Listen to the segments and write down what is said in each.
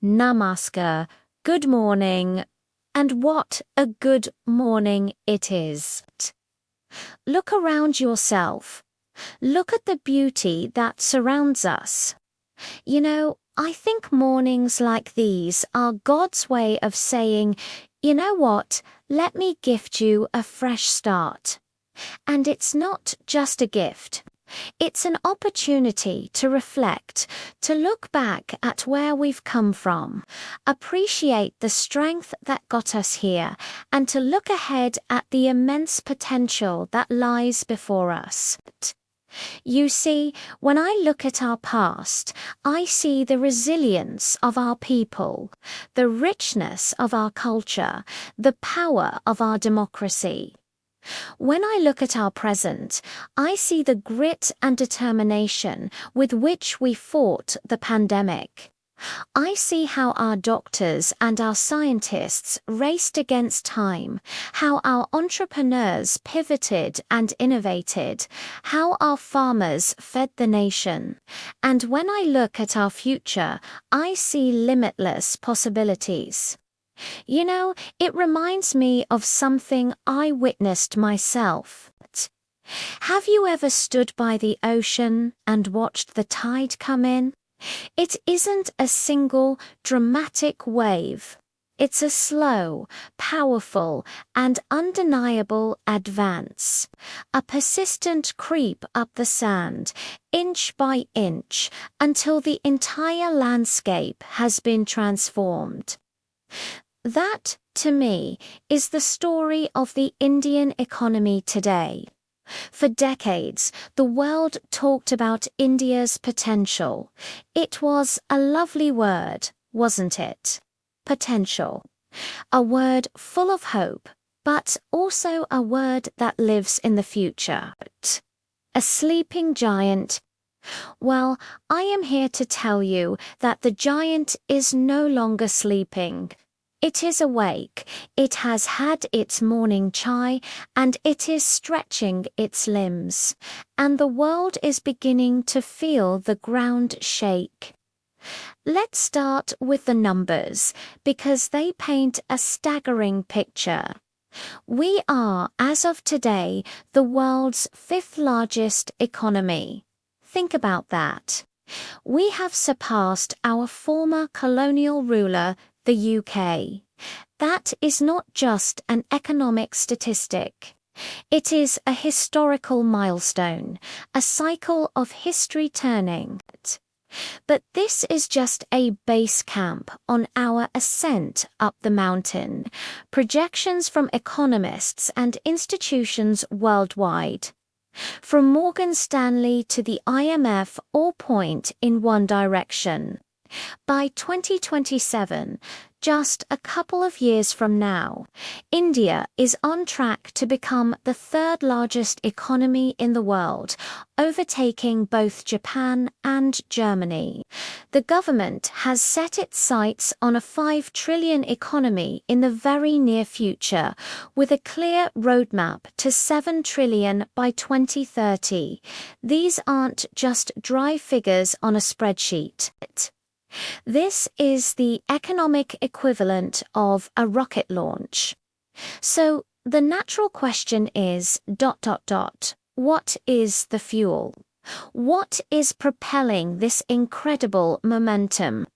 namaskar, good morning, and what a good morning it is. Look around yourself. Look at the beauty that surrounds us. I think mornings like these are God's way of saying, you know what, let me gift you a fresh start. And it's not just a gift. It's an opportunity to reflect, to look back at where we've come from, appreciate the strength that got us here, and to look ahead at the immense potential that lies before us. You see, when I look at our past, I see the resilience of our people, the richness of our culture, the power of our democracy. When I look at our present, I see the grit and determination with which we fought the pandemic. I see how our doctors and our scientists raced against time, how our entrepreneurs pivoted and innovated, how our farmers fed the nation. And when I look at our future, I see limitless possibilities. It reminds me of something I witnessed myself. Have you ever stood by the ocean and watched the tide come in? It isn't a single, dramatic wave. It's a slow, powerful, and undeniable advance. A persistent creep up the sand, inch by inch, until the entire landscape has been transformed. That, to me, is the story of the Indian economy today. For decades, the world talked about India's potential. It was a lovely word, wasn't it? Potential. A word full of hope, but also a word that lives in the future. A sleeping giant. Well, I am here to tell you that the giant is no longer sleeping. It is awake, it has had its morning chai, and it is stretching its limbs. And the world is beginning to feel the ground shake. Let's start with the numbers, because they paint a staggering picture. We are, as of today, the world's 5th largest economy. Think about that. We have surpassed our former colonial ruler, the UK. That is not just an economic statistic. It is a historical milestone, a cycle of history turning. But this is just a base camp on our ascent up the mountain. Projections from economists and institutions worldwide, from Morgan Stanley to the IMF, all point in one direction. By 2027, just a couple of years from now, India is on track to become the 3rd largest economy in the world, overtaking both Japan and Germany. The government has set its sights on a 5 trillion economy in the very near future, with a clear roadmap to 7 trillion by 2030. These aren't just dry figures on a spreadsheet. This is the economic equivalent of a rocket launch. So the natural question is, what is the fuel? What is propelling this incredible momentum?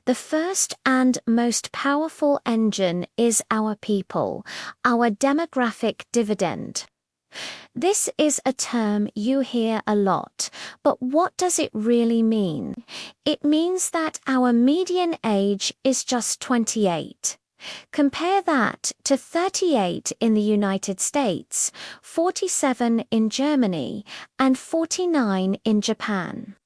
The first and most powerful engine is our people, our demographic dividend. This is a term you hear a lot, but what does it really mean? It means that our median age is just 28. Compare that to 38 in the United States, 47 in Germany, and 49 in Japan.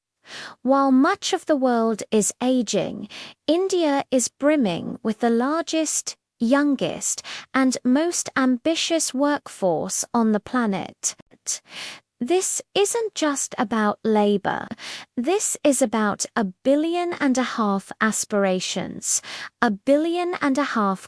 While much of the world is aging, India is brimming with the largest, youngest, and most ambitious workforce on the planet. This isn't just about labor. This is about 1.5 billion aspirations, 1.5 billion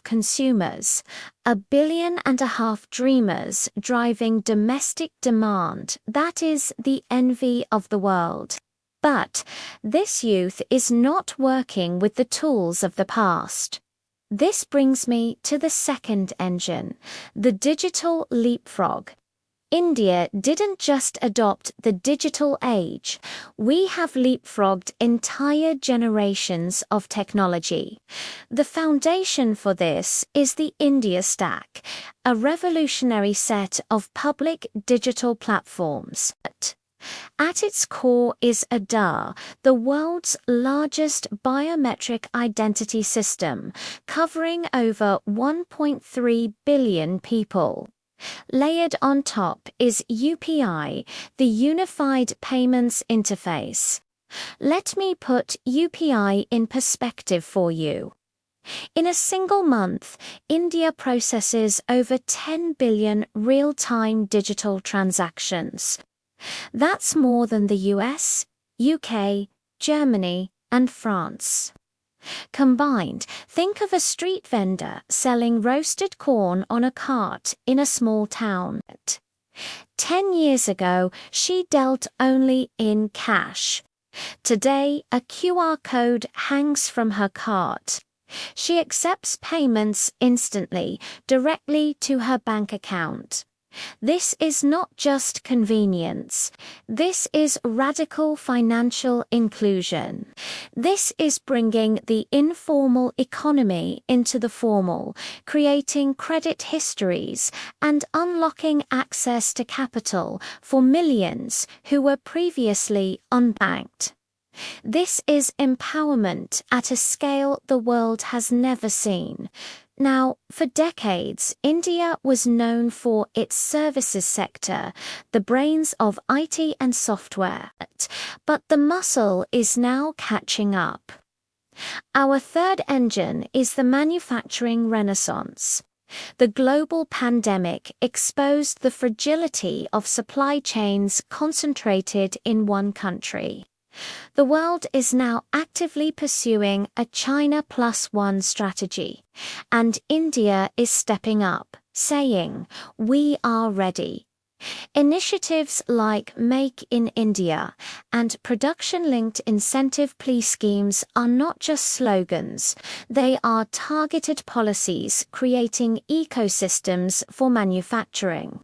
consumers, 1.5 billion dreamers driving domestic demand that is the envy of the world. But this youth is not working with the tools of the past. This brings me to the second engine, the digital leapfrog. India didn't just adopt the digital age, we have leapfrogged entire generations of technology. The foundation for this is the India Stack, a revolutionary set of public digital platforms. At its core is Aadhaar, the world's largest biometric identity system, covering over 1.3 billion people. Layered on top is UPI, the Unified Payments Interface. Let me put UPI in perspective for you. In a single month, India processes over 10 billion real-time digital transactions. That's more than the US, UK, Germany, and France. Combined, think of a street vendor selling roasted corn on a cart in a small town. 10 years ago, she dealt only in cash. Today, a QR code hangs from her cart. She accepts payments instantly, directly to her bank account. This is not just convenience. This is radical financial inclusion. This is bringing the informal economy into the formal, creating credit histories, and unlocking access to capital for millions who were previously unbanked. This is empowerment at a scale the world has never seen. Now, for decades, India was known for its services sector, the brains of IT and software, but the muscle is now catching up. Our third engine is the manufacturing renaissance. The global pandemic exposed the fragility of supply chains concentrated in one country. The world is now actively pursuing a China Plus One strategy, and India is stepping up, saying, "We are ready." Initiatives like Make in India and production-linked incentive plea schemes are not just slogans, they are targeted policies creating ecosystems for manufacturing.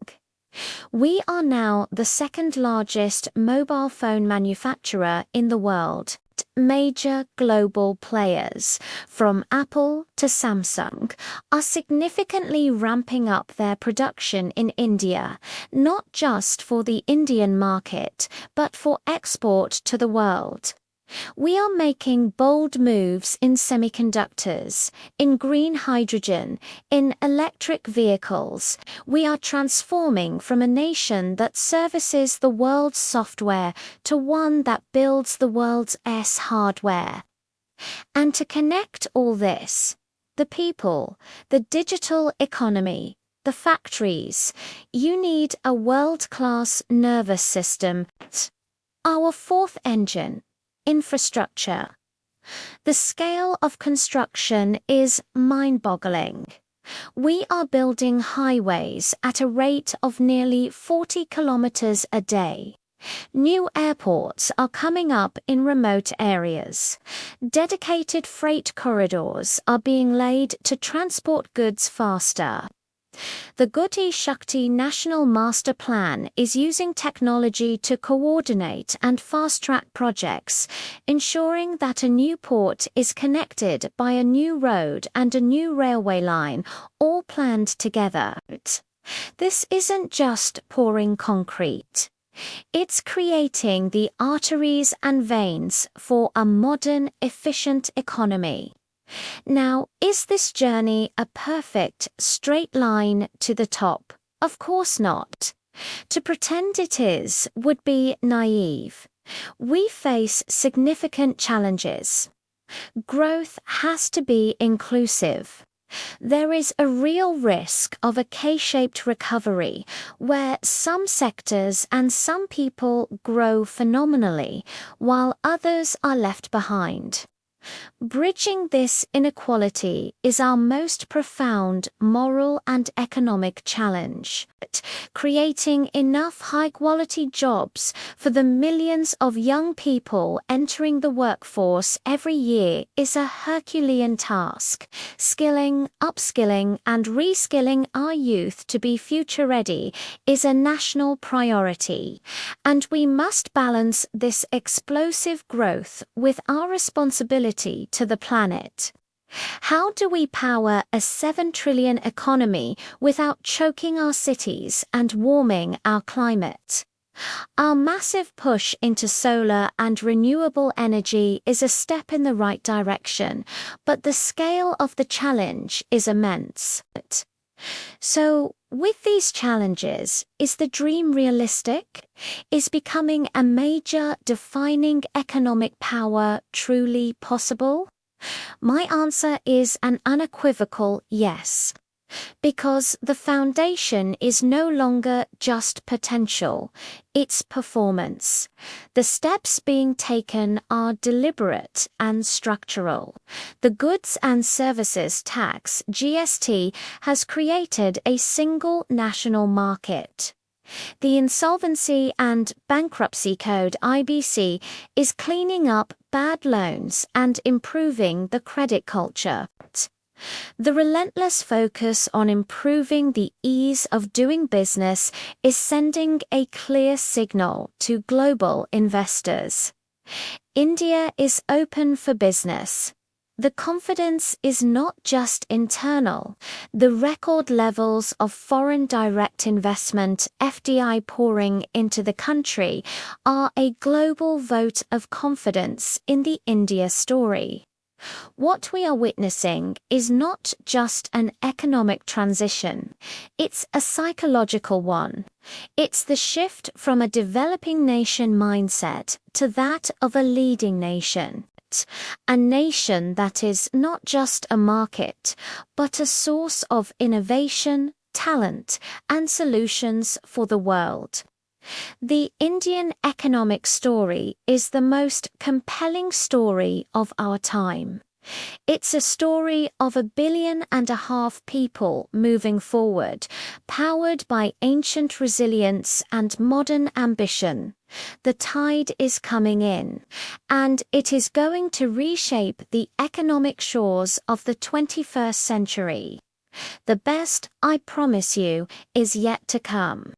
We are now the second largest mobile phone manufacturer in the world. Major global players, from Apple to Samsung, are significantly ramping up their production in India, not just for the Indian market, but for export to the world. We are making bold moves in semiconductors, in green hydrogen, in electric vehicles. We are transforming from a nation that services the world's software to one that builds the world's hardware. And to connect all this, the people, the digital economy, the factories, you need a world-class nervous system. Our fourth engine, infrastructure. The scale of construction is mind-boggling. We are building highways at a rate of nearly 40 kilometers a day. New airports are coming up in remote areas. Dedicated freight corridors are being laid to transport goods faster. The Gati Shakti National Master Plan is using technology to coordinate and fast-track projects, ensuring that a new port is connected by a new road and a new railway line, all planned together. This isn't just pouring concrete. It's creating the arteries and veins for a modern, efficient economy. Now, is this journey a perfect, straight line to the top? Of course not. To pretend it is would be naive. We face significant challenges. Growth has to be inclusive. There is a real risk of a K-shaped recovery where some sectors and some people grow phenomenally while others are left behind. Bridging this inequality is our most profound moral and economic challenge. Creating enough high-quality jobs for the millions of young people entering the workforce every year is a Herculean task. Skilling, upskilling, and reskilling our youth to be future-ready is a national priority, and we must balance this explosive growth with our responsibility to the planet. How do we power a 7 trillion economy without choking our cities and warming our climate? Our massive push into solar and renewable energy is a step in the right direction, but the scale of the challenge is immense. So, with these challenges, is the dream realistic? Is becoming a major defining economic power truly possible? My answer is an unequivocal yes. Because the foundation is no longer just potential, it's performance. The steps being taken are deliberate and structural. The Goods and Services Tax (GST) has created a single national market. The Insolvency and Bankruptcy Code (IBC) is cleaning up bad loans and improving the credit culture. The relentless focus on improving the ease of doing business is sending a clear signal to global investors. India is open for business. The confidence is not just internal. The record levels of foreign direct investment (FDI) pouring into the country are a global vote of confidence in the India story. What we are witnessing is not just an economic transition, it's a psychological one. It's the shift from a developing nation mindset to that of a leading nation. A nation that is not just a market, but a source of innovation, talent, and solutions for the world. The Indian economic story is the most compelling story of our time. It's a story of 1.5 billion people moving forward, powered by ancient resilience and modern ambition. The tide is coming in, and it is going to reshape the economic shores of the 21st century. The best, I promise you, is yet to come.